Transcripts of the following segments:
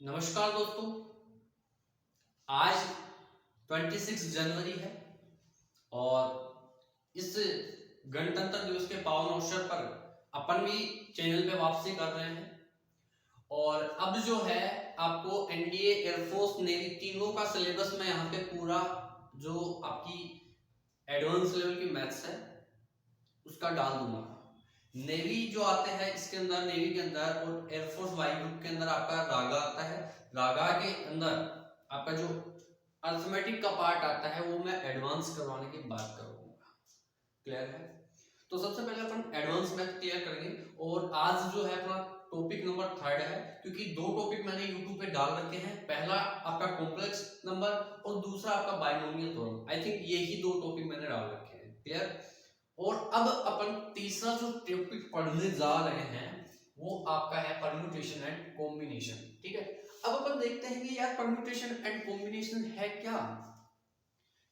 नमस्कार दोस्तों, आज 26 जनवरी है और इस गणतंत्र दिवस के पावन अवसर पर अपन भी चैनल पे वापसी कर रहे हैं। और अब जो है आपको एनडीए, एयरफोर्स, नेवी तीनों का सिलेबस में यहाँ पे पूरा जो आपकी एडवांस लेवल की मैथ्स है उसका डाल दूंगा। नेवी जो आते हैं इसके अंदर, नेवी के अंदर और एयरफोर्स वाई ग्रुप के अंदर आपका रागा आता है। रागा के अंदर आपका जो अर्थमेटिक का पार्ट आता है वो मैं एडवांस करवाने की बात करूंगा। क्लियर है? तो सबसे पहले अपन एडवांस मैथ क्लियर करेंगे। और आज जो है अपना टॉपिक नंबर 3 है, क्योंकि दो टॉपिक मैंने यूट्यूब पे डाल रखे हैं। पहला आपका कॉम्प्लेक्स नंबर और दूसरा आपका बाइनोमियल थ्योरम। आई थिंक यही दो टॉपिक मैंने डाल रखे हैं। क्लियर? और अब अपन तीसरा जो टॉपिक पढ़ने जा रहे हैं वो आपका है परम्यूटेशन एंड कॉम्बिनेशन। ठीक है, अब अपन देखते हैं कि यार परम्यूटेशन एंड कॉम्बिनेशन है क्या,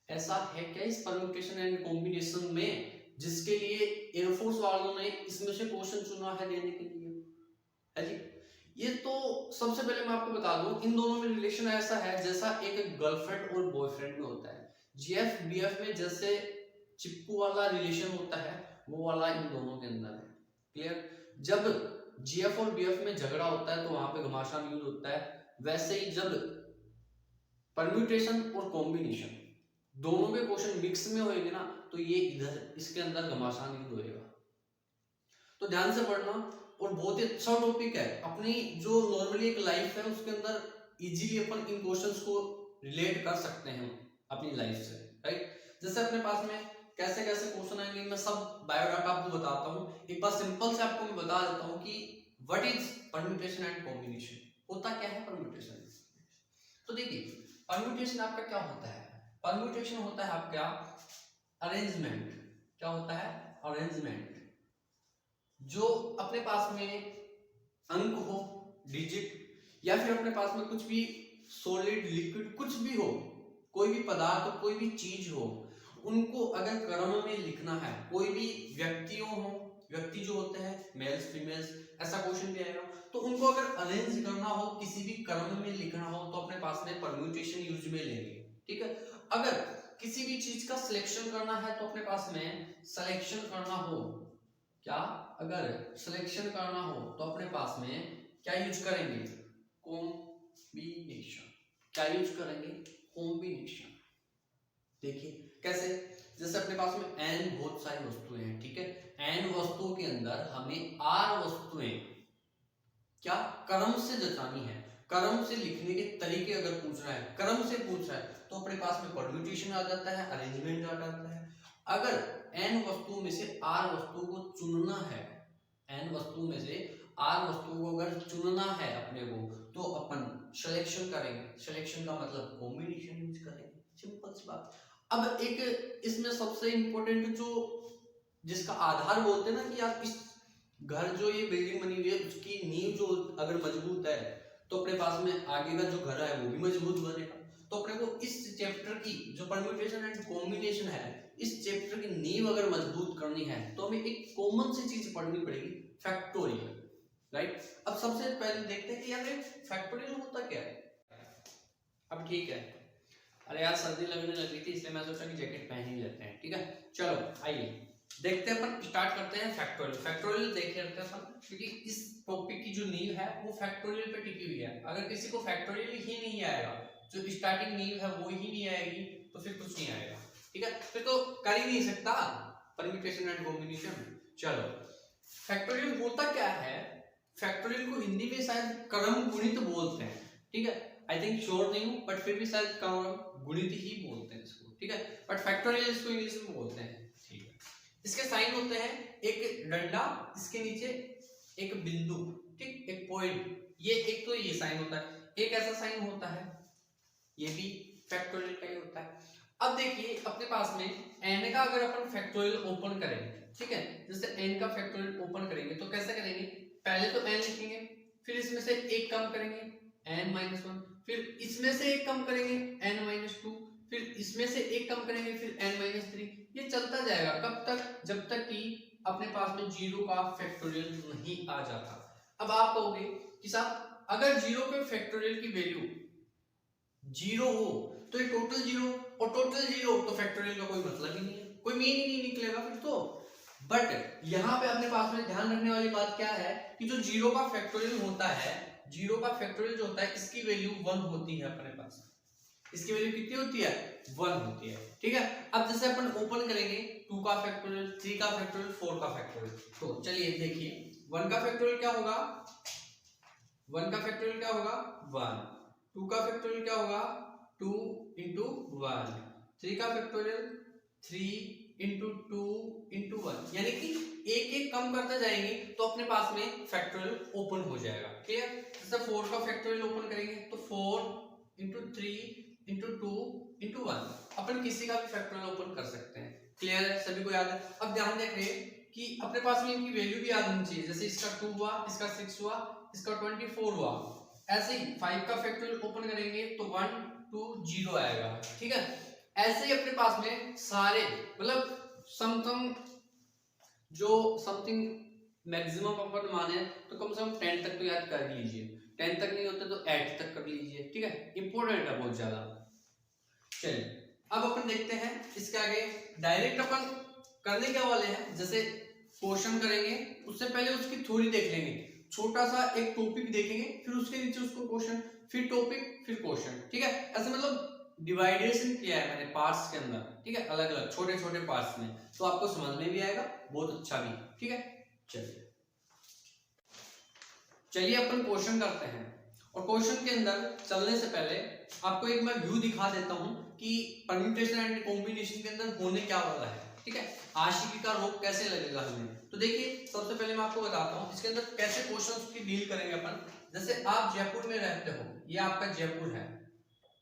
ऐसा है क्या इस परम्यूटेशन एंड कॉम्बिनेशन में जिसके लिए एयरफोर्स वालों ने इसमें से क्वेश्चन चुना है देने के लिए। है जी, ये तो सबसे पहले मैं आपको बता दूं, इन दोनों में रिलेशन ऐसा है जैसा एक गर्लफ्रेंड और बॉयफ्रेंड में होता है। जीएफ बीएफ में जैसे चिपकू वाला रिलेशन होता है वो वाला इन दोनों के अंदर है। क्लियर? जब जीएफ और बीएफ में झगड़ा होता है तो वहां पे घमासान यूज होता है। वैसे ही जब परम्यूटेशन और कॉम्बिनेशन दोनों के क्वेश्चन मिक्स में होंगे ना तो ये इधर इसके अंदर घमासान यूज होएगा। तो ध्यान से पढ़ना। और बहुत ही अच्छा टॉपिक है, अपनी जो नॉर्मली एक लाइफ है उसके अंदर इजीली अपन इन क्वेश्चंस को रिलेट कर सकते हैं अपनी लाइफ से। राइट? जैसे अपने पास में कैसे कैसे क्वेश्चन आएंगे मैं सब बायोडाटा आपको बताता हूँ। एक बार सिंपल से आपको मैं बता देता हूँ कि what is permutation and combination, होता क्या है परम्यूटेशन। तो देखिए, परम्यूटेशन आपका क्या होता है? परम्यूटेशन होता है आपका अरेंजमेंट। क्या होता है? अरेंजमेंट। जो अपने पास में अंक हो, डिजिट, या फिर अपने पास में कुछ भी सॉलिड, लिक्विड, कुछ भी हो, कोई भी पदार्थ, कोई भी चीज हो, उनको अगर क्रम में लिखना है, कोई भी व्यक्तियों हो, व्यक्ति जो होते हैं मेल्स फीमेल्स, ऐसा क्वेश्चन भी आएगा, तो उनको अगर अरेंज करना हो, किसी भी क्रम में लिखना हो तो अपने पास में परम्यूटेशन यूज में लेंगे। ठीक है? अगर किसी भी चीज का सिलेक्शन करना है तो अपने पास में सिलेक्शन करना हो, क्या अगर सिलेक्शन करना हो तो अपने पास में क्या यूज करेंगे? कॉम्बिनेशन। क्या यूज करेंगे? कॉम्बिनेशन। देखिए कैसे, जैसे अपने पास में n बहुत सारी वस्तुएं हैं। ठीक है, n वस्तुओं के अंदर हमें r वस्तुएं क्या क्रम से जतानी है। क्रम से लिखने के तरीके अगर पूछ रहा है, क्रम से पूछ रहा है तो अपने पास में परम्यूटेशन आ जाता है, अरेंजमेंट आ जाता है। अगर n वस्तुओं में से r वस्तु को चुनना है, n वस्तुओं में से r वस्तु को अगर चुनना है अपने को, तो अपन सिलेक्शन करेंगे। सिलेक्शन का मतलब कॉम्बिनेशन यूज करेंगे। सिंपल सी बात। अब एक इसमें सबसे इंपॉर्टेंट जो जिसका आधार बोलते हैं ना कि यार इस घर जो ये बिल्डिंग बनी हुई है उसकी नींव जो अगर मजबूत है तो अपने पास में आगे का जो घर है वो भी मजबूत बनेगा। तो अपने को इस चैप्टर की जो परम्यूटेशन एंड कॉम्बिनेशन है, इस चैप्टर की नींव अगर मजबूत करनी है तो हमें एक कॉमन सी चीज पढ़नी पड़ेगी, फैक्टोरियल। राइट? अब सबसे पहले देखते हैं कि यार फैक्टोरियल होता क्या है। अब ठीक है, अरे यार सर्दी लगने लगी थी इसलिए मैं सोचा कि जैकेट पहन ही लेते हैं। ठीक है, चलो आइए देखते हैं, अपन स्टार्ट करते हैं फैक्टोरियल। फैक्टोरियल देख लेते हैं अपन, क्योंकि इस टॉपिक की जो नींव है वो फैक्टोरियल पे टिकी हुई है। अगर किसी को फैक्टोरियल ही नहीं आएगा, जो स्टार्टिंग नींव है वो ही नहीं आएगी, तो फिर कुछ नहीं आएगा। ठीक है, फिर तो कर ही नहीं सकता परम्यूटेशन एंड कॉम्बिनेशन। चलो, फैक्टोरियल होता क्या है? फैक्टोरियल को हिंदी में शायद क्रम गुणित बोलते हैं। ठीक है, आई थिंक श्योर नहीं हूं, बट फिर भी शायद क्रम गुणित ही बोलते हैं इसको। ठीक है, बट फैक्टोरियल इसको इंग्लिश में बोलते हैं। ठीक है, इसके साइन होते हैं एक डंडा, इसके नीचे एक बिंदु, ठीक, एक पॉइंट। ये एक तो ये साइन होता है, एक ऐसा साइन होता है, ये भी फैक्टोरियल का ही होता है। अब देखिए अपने पास में n का अगर अपन फैक्टोरियल ओपन करेंगे, ठीक है, जैसे n का फैक्टोरियल ओपन करेंगे तो कैसे करेंगे? पहले तो n लिखेंगे, फिर इसमें से एक कम करेंगे n-1, फिर इसमें से एक कम करेंगे n-2, फिर इसमें से एक कम करेंगे फिर n-3। ये चलता जाएगा कब तक? जब तक कि अपने पास में 0 का फैक्टोरियल नहीं आ जाता। अब आप कहोगे कि साहब अगर जीरो के फैक्टोरियल की वैल्यू जीरो हो तो ये टोटल जीरो, और टोटल जीरो तो फैक्टोरियल का कोई मतलब ही नहीं है, कोई मीन ही नहीं निकलेगा फिर तो। बट यहाँ पे अपने पास में ध्यान रखने वाली बात क्या है कि जो जीरो का फैक्टोरियल होता है, जीरो का फैक्टोरियल जो होता है इसकी वैल्यू 1 होती है अपने पास, इसकी वैल्यू कितनी होती है 1 होती है, ठीक है। अब जैसे अपन ओपन करेंगे 2 का फैक्टोरियल, 3 का फैक्टोरियल, 4 का फैक्टोरियल, तो चलिए देखिए 1 का फैक्टोरियल क्या होगा, 1 का फैक्टोरियल क्या होगा 1, 2 का फैक्टोरियल क्या होगा 2 इंटू 1, 3 का फैक्टोरियल 3 इंटू 2 इंटू 1, यानी कि एक एक कम करते जाएंगे तो अपने पास में फैक्टोरियल ओपन हो जाएगा, क्लियर। जैसे 4 का फैक्टोरियल ओपन करेंगे तो 4 इंटू 3 इंटू 2 इंटू 1, अपन किसी का भी फैक्टोरियल ओपन कर सकते हैं, क्लियर है, सभी को याद है। अब ध्यान रखें कि अपने पास में इनकी वैल्यू भी याद होनी चाहिए, जैसे इसका 2 हुआ, इसका 6 हुआ, इसका 24 हुआ, ऐसे ही 5 का फैक्टोरियल ओपन करेंगे तो 1 2 0 आएगा, ठीक है। ऐसे ही अपने पास में सारे मतलब जो समथिंग मैक्सिमम अपन माने तो कम से कम 10 तक तो याद कर लीजिए, 10 तक नहीं होते तो 8 तक कर लीजिए, ठीक है, इंपॉर्टेंट है बहुत ज्यादा। चलिए अब अपन देखते हैं इसके आगे, डायरेक्ट अपन करने क्या वाले हैं, जैसे क्वेश्चन करेंगे उससे पहले उसकी थ्योरी देख लेंगे, छोटा सा एक टॉपिक देखेंगे, फिर उसके नीचे उसको क्वेश्चन, फिर टॉपिक, फिर क्वेश्चन, ठीक है। ऐसे मतलब डिवाइडेशन किया है मैंने पार्ट्स के अंदर, ठीक है, अलग अलग छोटे छोटे पार्ट्स में, तो आपको समझ में भी आएगा, बहुत अच्छा भी, ठीक है। चलिए अपन क्वेश्चन करते हैं, और क्वेश्चन के अंदर चलने से पहले आपको एक मैं व्यू दिखा देता हूं कि परम्यूटेशन एंड कॉम्बिनेशन के अंदर होने क्या वाला है, ठीक है, आशिकी का रोग कैसे लगेगा हमें। तो देखिए सबसे पहले मैं आपको बताता हूँ इसके अंदर कैसे क्वेश्चंस की डील करेंगे अपन। जैसे आप जयपुर में रहते हो, ये आपका जयपुर है,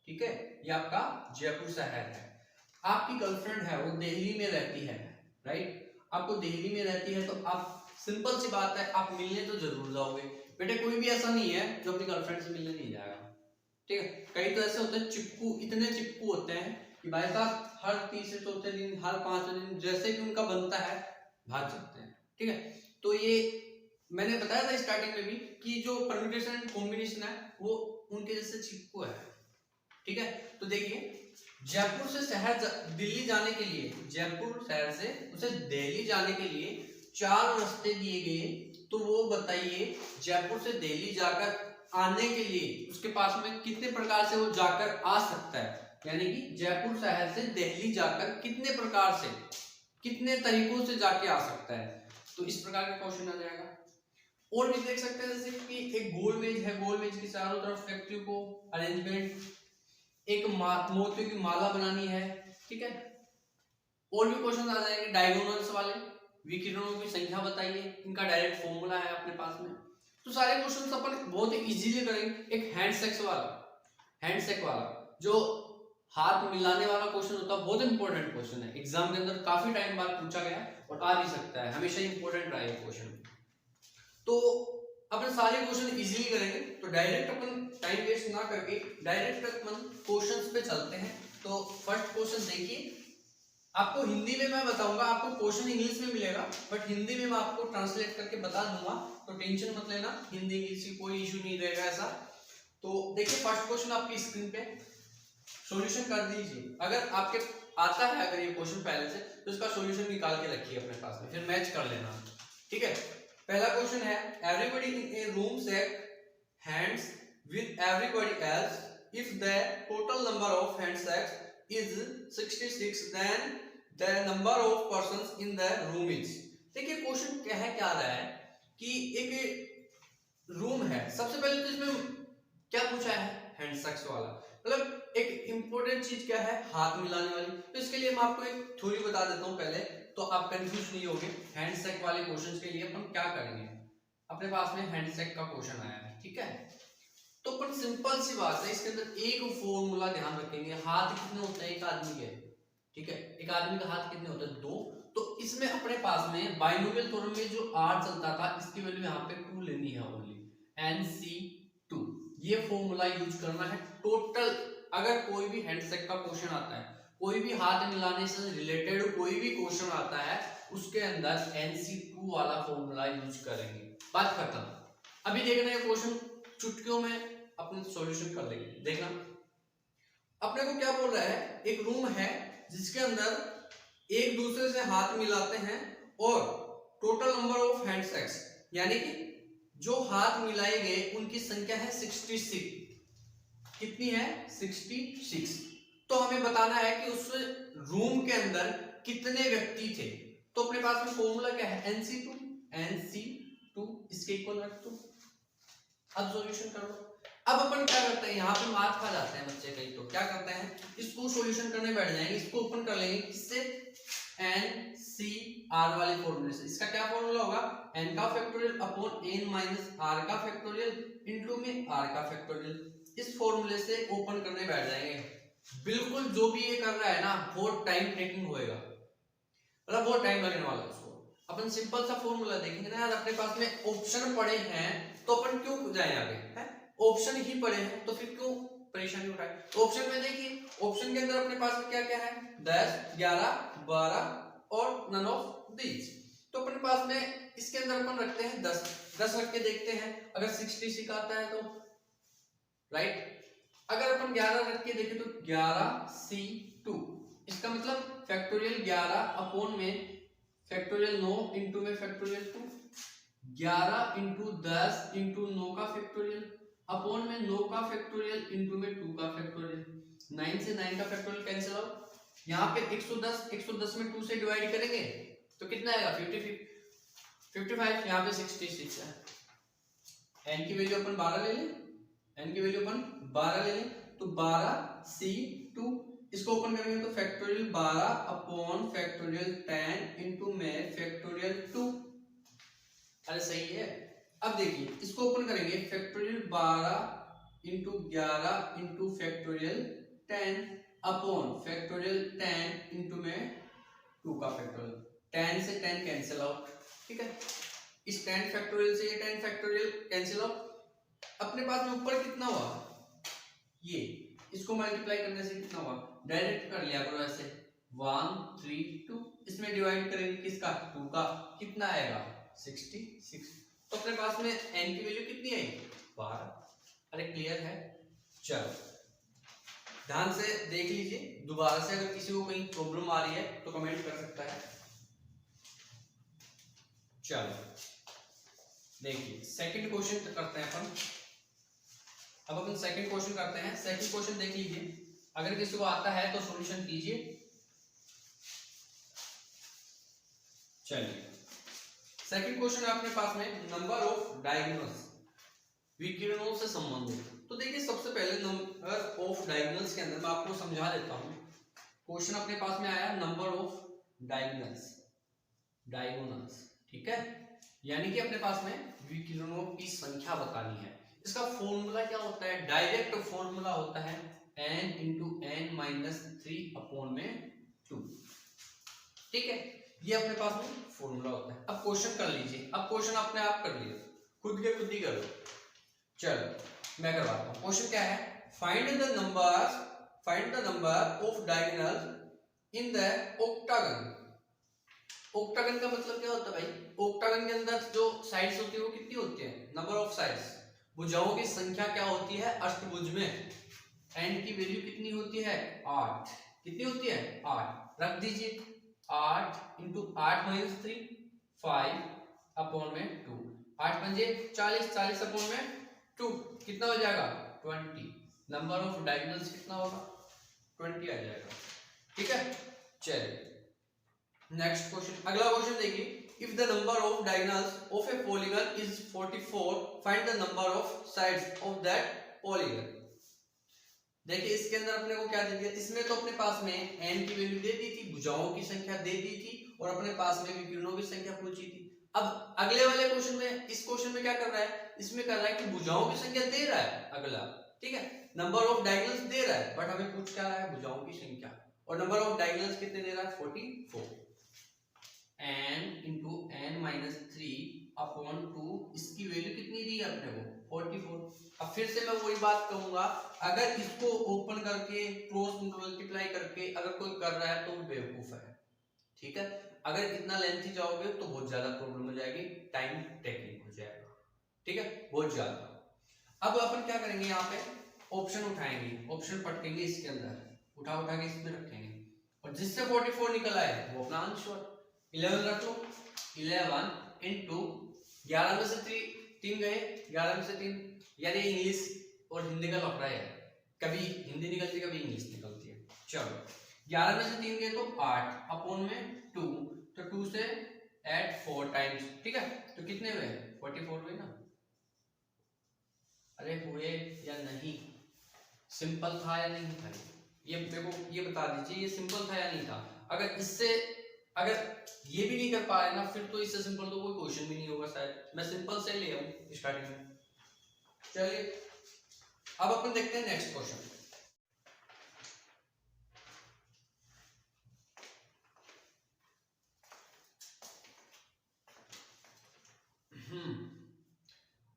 ठीक है, ये आपका जयपुर शहर है, आपकी गर्लफ्रेंड है वो दिल्ली में रहती है, राइट, आपको दिल्ली में रहती है, तो आप सिंपल सी बात है आप मिलने तो जरूर जाओगे, बेटे कोई भी ऐसा नहीं है जो अपनी गर्लफ्रेंड से मिलने नहीं जाएगा, ठीक है। कई तो ऐसे होते हैं चिपकू, इतने चिपकू होते हैं कि भाई साहब हर तीसरे चौथे दिन, हर पांचवें दिन जैसे भी उनका बनता है भाग सकते हैं, ठीक है। तो ये मैंने बताया था स्टार्टिंग में भी कि जो परम्यूटेशन एंड कॉम्बिनेशन है वो उनके जैसे चिपकू है, ठीक है। तो देखिए जयपुर से शहर दिल्ली जाने के लिए, जयपुर शहर से उसे दिल्ली जाने के लिए 4 रास्ते दिए गए, तो वो बताइए जयपुर से दिल्ली जाकर आने के लिए उसके पास में कितने प्रकार से वो जाकर आ सकता है, यानी कि जयपुर शहर से दिल्ली जाकर कितने प्रकार से, कितने तरीकों से जाके आ सकता है। तो इस प्रकार का क्वेश्चन आ जाएगा। और भी देख सकते हैं जैसे कि एक गोल मेज है, गोल मेज के चारों तरफ व्यक्तियों को अरेंजमेंट, एक मोतियों की माला बनानी है, ठीक है। और भी क्वेश्चन आ जाएंगे डायगोनल्स वाले, विकिरणों की संख्या बताइए, इनका डायरेक्ट फॉर्मूला है अपने पास में। तो सारे क्वेश्चन अपन बहुत ही इजीली करेंगे। एक हैंडशेक वाला जो हाथ मिलाने वाला क्वेश्चन होता है, बहुत इंपॉर्टेंट क्वेश्चन है, एग्जाम के अंदर काफी टाइम बाद पूछा गया और आ भी सकता है, हमेशा इंपॉर्टेंट रहा है क्वेश्चन। तो अपन सारे क्वेश्चन इजीली करेंगे, तो डायरेक्ट अपन टाइम वेस्ट ना करके डायरेक्ट अपन क्वेश्चंस पे चलते हैं। तो फर्स्ट क्वेश्चन देखिए, आपको हिंदी में मैं बताऊंगा, आपको क्वेश्चन इंग्लिश में मिलेगा बट हिंदी में मैं आपको ट्रांसलेट करके बता दूंगा, तो टेंशन मत लेना, हिंदी इंग्लिश की कोई इशू नहीं रहेगा ऐसा। तो देखिए फर्स्ट क्वेश्चन आपकी स्क्रीन पे, सॉल्यूशन कर दीजिए, अगर आपके आता है अगर ये क्वेश्चन पहले से तो इसका सॉल्यूशन निकाल के रखिए अपने पास में, फिर मैच कर लेना, ठीक है। पहला क्वेश्चन है, everybody in A room shake hands with everybody else if the total number of handshakes is 66 then the number of persons in the room is। देखिए क्वेश्चन क्या है, क्या रहा है कि एक रूम है, सबसे पहले तो इसमें क्या पूछा है हैंडशेक्स वाला, मतलब एक इंपॉर्टेंट चीज क्या है हाथ मिलाने वाली। तो इसके लिए मैं आपको एक थ्योरी बता देता हूं पहले, तो आप कंफ्यूज नहीं होगे। हैंडशेक वाले क्वेश्चन के लिए अपन क्या करेंगे, अपने पास में हैंडशेक का क्वेश्चन आया है, ठीक है। तो अपन सिंपल सी बात है, इसके अंदर एक फॉर्मूला ध्यान रखेंगे, हाथ कितने होते हैं एक आदमी के, ठीक है, एक आदमी का हाथ कितने होते हैं 2। तो इसमें अपने पास में बाइनोमियल थ्योरम में जो r चलता था इसकी वैल्यू यहाँ पे 2 लेनी है, ओनली NC2, ये फॉर्मूला यूज करना है टोटल। अगर कोई भी हैंडशेक का क्वेश्चन आता है, कोई भी हाथ मिलाने से रिलेटेड कोई भी क्वेश्चन आता है, उसके अंदर NC2 वाला फॉर्मूला यूज करेंगे, बात खत्म। अभी देखना है क्वेश्चन चुटकियों में अपने सॉल्यूशन कर लेंगे। देखना अपने को क्या बोल रहा है, एक रूम है जिसके अंदर एक दूसरे से हाथ मिलाते हैं और टोटल नंबर ऑफ हैंडशेक्स, यानी कि जो हाथ मिलाए गए उनकी संख्या है 66। कितनी है? 66। तो हमें बताना है कि उस रूम के अंदर कितने व्यक्ति थे। तो अपने पास में फॉर्मूला क्या है, NC2 इसके इक्वल रख दो। अब सॉल्यूशन करो। अब अपन क्या करते हैं, यहाँ पे मार्क्स खा जाते हैं बच्चे कई, तो क्या करते हैं, इसको सॉल्यूशन करने बैठ जाएंगे। इसको ओपन कर लेंगे किससे, NCR वाले फॉर्मूले से। इसका क्या फॉर्मूला होगा, n का factorial upon n minus r का फैक्टोरियल इनटू में r का फैक्टोरियल। इस फॉर्मूले से ओपन करने बैठ जाएंगे। बिल्कुल जो भी ये कर रहा है ना, बहुत टाइम टेकिंग होएगा, मतलब बहुत टाइम लगने वाला है उसको। अपन सिंपल सा फॉर्मूला देखेंगे ना यार, अपने पास में ऑप्शन पड़े हैं तो अपन क्यों जाए आगे, है ऑप्शन ही पड़े हैं तो फिर क्यों परेशानी उठाए। तो ऑप्शन में देखिए, ऑप्शन के अंदर अपने पास में क्या क्या है, 10, 11, 12 और नन ऑफ दीज। तो अपने पास में इसके अंदर अपन रखते हैं 10 रख के देखते हैं अगर 66 आता है तो, राइट। अगर अपन 11 रख के देखें तो 11C2, इसका मतलब फैक्टोरियल 11 अपॉन में फैक्टोरियल 9 इंटू में फैक्टोरियल 2, 11 इंटू 10 इंटू 9 का फैक्टोरियल अपॉन में 9 का फैक्टोरियल इंटू में 2 का फैक्टोरियल। 9 से 9 का फैक्टोरियल कैंसिल आउट। यहाँ पे 110 में 2 से डिवाइड करेंगे तो कितना आएगा, 55। यहाँ पे 66 है। n की वैल्यू अपन 12 ले लें, n की वैल्यू अपन 12 ले लें तो 12C2, इसको ओपन करेंगे तो फैक्टोरियल 12 अपॉन फैक्टोरियल 10 इंटू में फैक्टोरियल 2। अरे सही है। अब देखिए इसको ओपन करेंगे, factorial 12 into 11 into factorial 10 upon factorial 10 into में 2 का फैक्टोरियल। 10 से 10 कैंसिल आउट, ठीक है। इस 10 फैक्टोरियल से ये 10 फैक्टोरियल कैंसिल आउट। अपने पास में ऊपर कितना हुआ, ये इसको मल्टीप्लाई करने से कितना हुआ, डायरेक्ट कर लिया करो ऐसे, 1 3 2। इसमें डिवाइड करेंगे किसका, 2 का, कितना आएगा 66। तो अपने पास में n की वैल्यू कितनी आएगी, 12। अरे क्लियर है। चलो ध्यान से देख लीजिए दोबारा से, अगर किसी को कहीं प्रॉब्लम आ रही है तो कमेंट कर सकता है। चलो देखिए सेकंड क्वेश्चन करते हैं अपन। अब अपन सेकंड क्वेश्चन करते हैं। सेकंड क्वेश्चन देख लीजिए, अगर किसी को आता है तो सॉल्यूशन कीजिए। चलिए सेकंड क्वेश्चन है अपने पास में, नंबर ऑफ डायगोनल्स, विकिरणों से संबंधित। तो देखिए सबसे पहले नंबर ऑफ डायगोनल्स के अंदर मैं आपको समझा देता हूं। क्वेश्चन अपने पास में आया नंबर ऑफ डायगोनल्स, ठीक है, यानी कि अपने पास में विकिरणों की संख्या बतानी है। इसका फॉर्मूला क्या होता है, डायरेक्ट फॉर्मूला होता है n into n minus 3 upon में 2, ठीक है। ये अपने पास में फॉर्मूला होता है। अब क्वेश्चन कर लीजिए, अब क्वेश्चन अपने आप कर लीजिए, खुद के खुद ही करो। चलो मैं करवाता हूँ। क्वेश्चन क्या है, find the number of diagonals in the octagon. Octagon का मतलब क्या होता है भाई, ऑक्टागन के अंदर जो साइड्स होती है वो कितनी होती है, नंबर ऑफ साइड्स, भुजाओं की संख्या क्या होती है अष्टभुज में। n की वैल्यू कितनी होती है, 8। कितनी होती है, 8। रख दीजिए 8 इंटू 8 माइनस 3 5 अपॉन में 2। 8 पंजे 40, 40 अपॉन में 2 कितना हो जाएगा 20। नंबर ऑफ डायगोनल्स कितना होगा 20 आ जाएगा, ठीक है। चलिए नेक्स्ट क्वेश्चन, अगला क्वेश्चन देखिए, if the number of diagonals of a polygon is 44 find the number of sides of that polygon। देखिए इसके अंदर अपने को क्या दे दिया, इसमें तो अपने पास में n की वैल्यू दे दी थी, भुजाओं की संख्या दे दी थी और अपने पास में विकिरणों की संख्या पूछी थी। अब अगले वाले क्वेश्चन में, इस क्वेश्चन में क्या कर रहा है, इसमें कर रहा है कि भुजाओं की संख्या दे रहा है अगला, ठीक है, नंबर ऑफ डायगोनल्स दे रहा है, बट हमें पूछ क्या रहा है, भुजाओं की संख्या। और नंबर ऑफ डायगोनल्स कितने दे रहा है 44। n into n minus 3 upon 2, इसकी वैल्यू कितनी दी है अपने को 44। अब फिर से मैं वही बात कहूंगा, अगर इसको ओपन करके क्रॉस मल्टीप्लाई करके अगर कोई कर रहा है तो वो बेवकूफ है, ठीक है। अगर इतना लेंथी जाओगे तो बहुत ज्यादा प्रॉब्लम हो जाएगी, टाइम टेकिंग हो जाएगा, ठीक है, बहुत ज्यादा। अब अपन क्या करेंगे, यहाँ पे ऑप्शन उठाएंगे, ऑप्शन पटकेंगे इसके अंदर, उठा उठा के इसमें रखेंगे, और जिससे 44 निकल आए वो अपना आंसर। 11 रख लो, 11 इंटू 11 में से 3 गए, 11 में से 3, यानी इंग्लिश और हिंदी का लफड़ा है, कभी हिंदी निकलती है कभी इंग्लिश निकलती है। चलो 11 में से 3 गए तो 8 अपॉन में 2, तो 2 से ऐड 4 टाइम्स, ठीक है, तो कितने हुए 44 हुए ना। अरे हुए या नहीं, सिंपल था या नहीं था, ये मेरे को ये बता दीजिए, ये सिंपल था या नहीं था। अगर इससे अगर ये भी नहीं कर पा रहे ना, फिर तो इससे सिंपल तो कोई क्वेश्चन भी नहीं होगा शायद, मैं सिंपल से ले आऊं स्टार्टिंग में। चलिए अब अपन देखते हैं नेक्स्ट क्वेश्चन।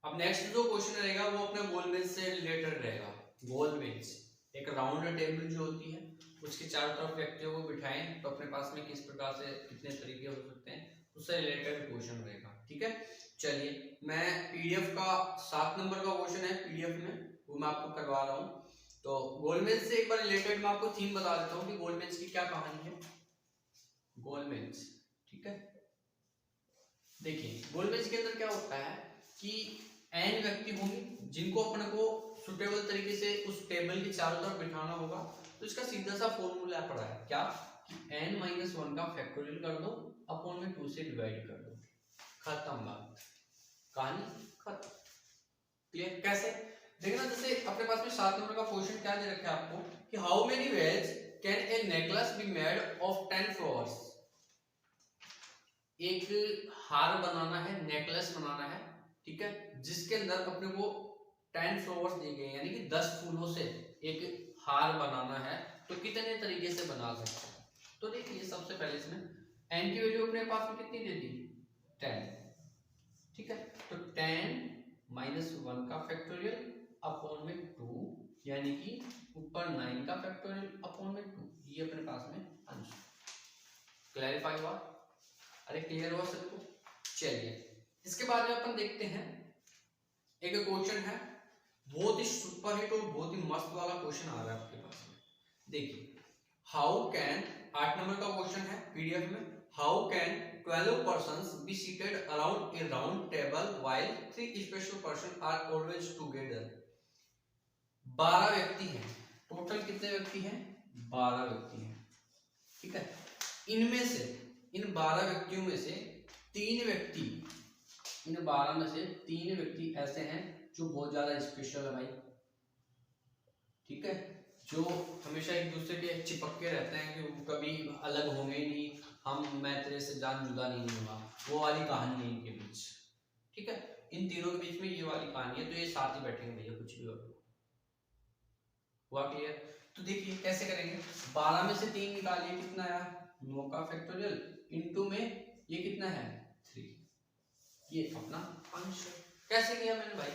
अब नेक्स्ट जो क्वेश्चन रहेगा वो अपने गोलमेज से रिलेटेड रहेगा। गोलमेज एक राउंड टेबल जो होती है, उसके चारों तरफ व्यक्तियों को बिठाएं तो अपने पास में किस प्रकार से कितने तरीके हो सकते हैं, उससे रिलेटेड क्वेश्चन रहेगा, ठीक है। चलिए मैं पीडीएफ का 7 नंबर का क्वेश्चन है पीडीएफ में, वो मैं आपको करवा रहा हूँ। तो गोलमेज से एक बार रिलेटेड मैं आपको थीम बता देता हूँ कि गोलमेज की क्या कहानी है। गोलमेज, ठीक है, देखिए गोलमेज के अंदर क्या होता है कि n व्यक्ति होंगे जिनको अपने को सुटेबल तरीके से उस टेबल के चारों तरफ बिठाना होगा। तो इसका सीधा सा फॉर्मूला पड़ा है क्या कि n-1 का फैक्टोरियल कर दो अपॉन में 2 से डिवाइड कर दो, खत्म बात, कहानी खत्म। क्लियर? कैसे देखना, जैसे अपने पास में 7 नंबर का क्वेश्चन क्या दे रखा है आपको कि how many ways can a necklace be made of 10 flowers. एक हार बनाना है, नेकलेस बनाना है, ठीक है, जिसके अंदर अपने को 10 फ्लावर्स दिए गए, यानी कि 10 फूलों से एक हार बनाना है, तो कितने तरीके से बना सकते हैं। तो देखिए सबसे पहले इसमें n की वैल्यू अपने पास में कितनी दे दी 10, ठीक है, तो 10-1 का फैक्टोरियल अपॉन में 2, यानी कि ऊपर 9 का फैक्टोरियल अपॉन में 2, ये अपने पास में आंसर। क्लैरिफाई हुआ? अरे क्लियर हुआ सबको? चलिए इसके बाद में अपन देखते हैं एक क्वेश्चन है, बहुत ही सुपर हिट और बहुत ही मस्त वाला क्वेश्चन आ रहा है आपके पास में। देखिए हाउ कैन, 8 नंबर का क्वेश्चन है पीडीएफ में, how can 12 persons be seated around a round table while 3 special persons are always together। 12 व्यक्ति हैं, टोटल कितने व्यक्ति हैं 12 व्यक्ति हैं, ठीक है, इनमें से इन 12 व्यक्तियों में से 3 व्यक्ति, इन 12 में से 3 व्यक्ति ऐसे हैं जो बहुत ज्यादा स्पेशल है भाई, ठीक है, जो हमेशा एक दूसरे के चिपक के रहते हैं कि कभी अलग होंगे ही नहीं, हम मैं तेरे से जान जुदा नहीं होगा, वो वाली कहानी है इनके बीच, ठीक है, इन तीनों के बीच में ये वाली कहानी है। तो ये साथ ही बैठेंगे भैया, कुछ भी हुआ क्लियर? तो देखिए कैसे करेंगे, 12 में से 3 निकालिए, कितना आया 9 का फैक्टोरियल इनटू में ये कितना है 3, ये अपना आंसर। कैसे किया मैंने भाई,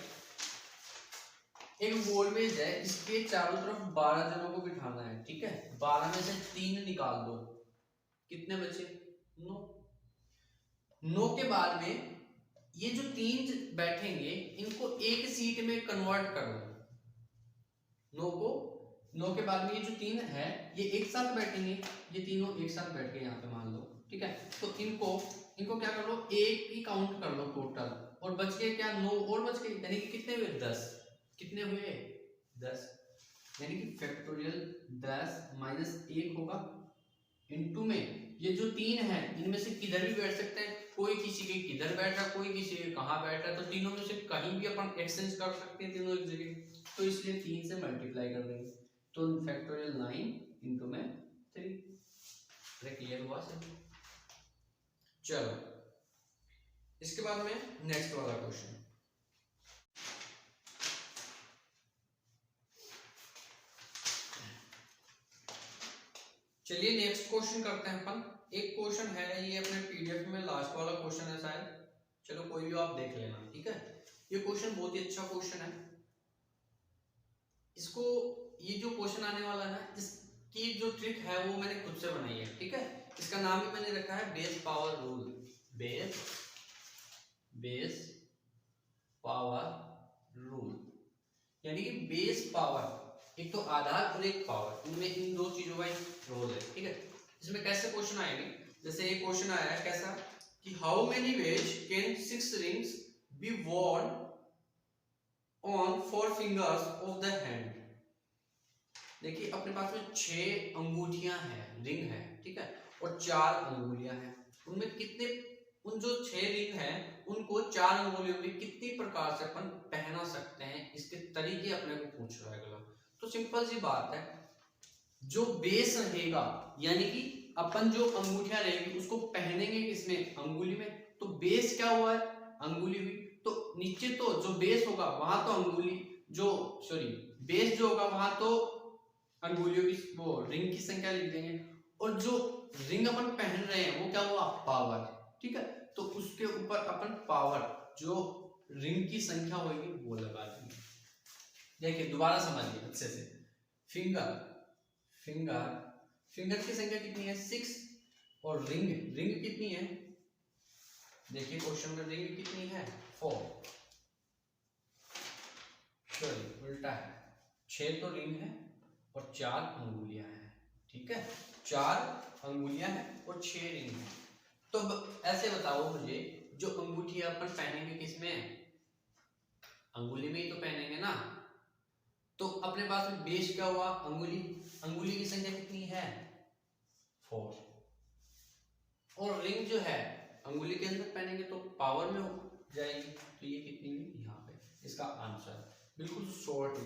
एक गोलमेज है, इसके चारों तरफ 12 जनों को बिठाना है, ठीक है, 12 में से 3 निकाल दो, कितने बचे 9। 9 के बाद में ये जो 3 बैठेंगे इनको एक सीट में कन्वर्ट कर दो, 9 के बाद में ये जो 3 है ये एक साथ बैठेंगे, ये तीनों एक साथ बैठ के यहाँ पे मान लो, ठीक है, तो इनको क्या कर लो, एक ही काउंट कर लो टोटल, और बच गए क्या 9 और बच गए, यानी कि कितने हुए 10, कितने हुए 10, यानी कि फैक्टोरियल 10 माइनस 1 होगा इनटू में ये जो 3 है इनमें से किधर भी बैठ सकते हैं, कोई किसी के किधर बैठ रहा है, कोई किसी के कहाँ बैठ रहा है, तो तीनों में से कहीं भी अपन एक्सचेंज कर सकते हैं तीनों एक जगह, तो इसलिए 3 से मल्टीप्लाई कर देंगे, तो फैक्टोरियल 9 इनटू में 3। क्लियर हुआ सर? चलो इसके बाद में नेक्स्ट वाला क्वेश्चन, चलिए नेक्स्ट क्वेश्चन करते हैं अपन। एक क्वेश्चन है ये अपने पीडीएफ में लास्ट वाला क्वेश्चन है शायद, चलो कोई भी आप देख लेना, ठीक है, ये क्वेश्चन बहुत ही अच्छा क्वेश्चन है, इसको ये जो क्वेश्चन आने वाला है ना, इसकी जो ट्रिक है वो मैंने खुद से बनाई है, ठीक है, इसका नाम भी मैंने रखा है base power rule, base power rule, यानी कि बेस पावर, एक तो आधार और एक पावर, इनमें इन दो चीजों का रोल है, ठीक है। इसमें कैसे क्वेश्चन आएंगे, जैसे एक क्वेश्चन आया है कैसा कि how many ways can 6 rings be worn on 4 fingers of the hand. देखिए अपने पास में 6 अंगूठियां हैं, रिंग है, ठीक है, और 4 अंगुलियां हैं। उनमें कितने, उन जो 6 रिंग हैं उनको 4 अंगुलियों में कितनी प्रकार से अपन पहना सकते हैं, इसके तरीके अपने को पूछ रहा है अगला। तो सिंपल सी बात है, जो बेस रहेगा यानी कि अपन जो अंगूठियां रहेगी उसको पहनेंगे किसमें, अंगुली में, तो बेस क्या हुआ है, अंगुली हुई। तो नीचे तो जो बेस होगा वहां तो अंगुली, जो सॉरी बेस जो होगा वहां तो अंगुलियों की वो रिंग की संख्या लिख देंगे, और जो रिंग अपन पहन रहे हैं वो क्या हुआ, पावर, ठीक है। तो उसके ऊपर अपन पावर जो रिंग की संख्या होगी वो लगा देंगे। देखिए दोबारा समझिए अच्छे से, फिंगर फिंगर फिंगर की संख्या कितनी है, 6, और रिंग रिंग कितनी है, देखिए क्वेश्चन में रिंग कितनी है, 4, सॉरी उल्टा है, 6 तो रिंग है और 4 अंगुलियां हैं, ठीक है, 4 अंगुलियां हैं और 6 रिंग है। तो ऐसे बताओ मुझे, जो अंगूठी अपन पहनेंगे किसमें, अंगुली में ही तो पहनेंगे ना। तो अपने पास में बेस क्या हुआ, अंगुली, अंगुली की संख्या कितनी है, 4, और रिंग जो है अंगुली के अंदर पहनेंगे तो पावर में हो जाएगी, तो ये कितनी है यहाँ पे, इसका आंसर बिल्कुल शॉर्ट में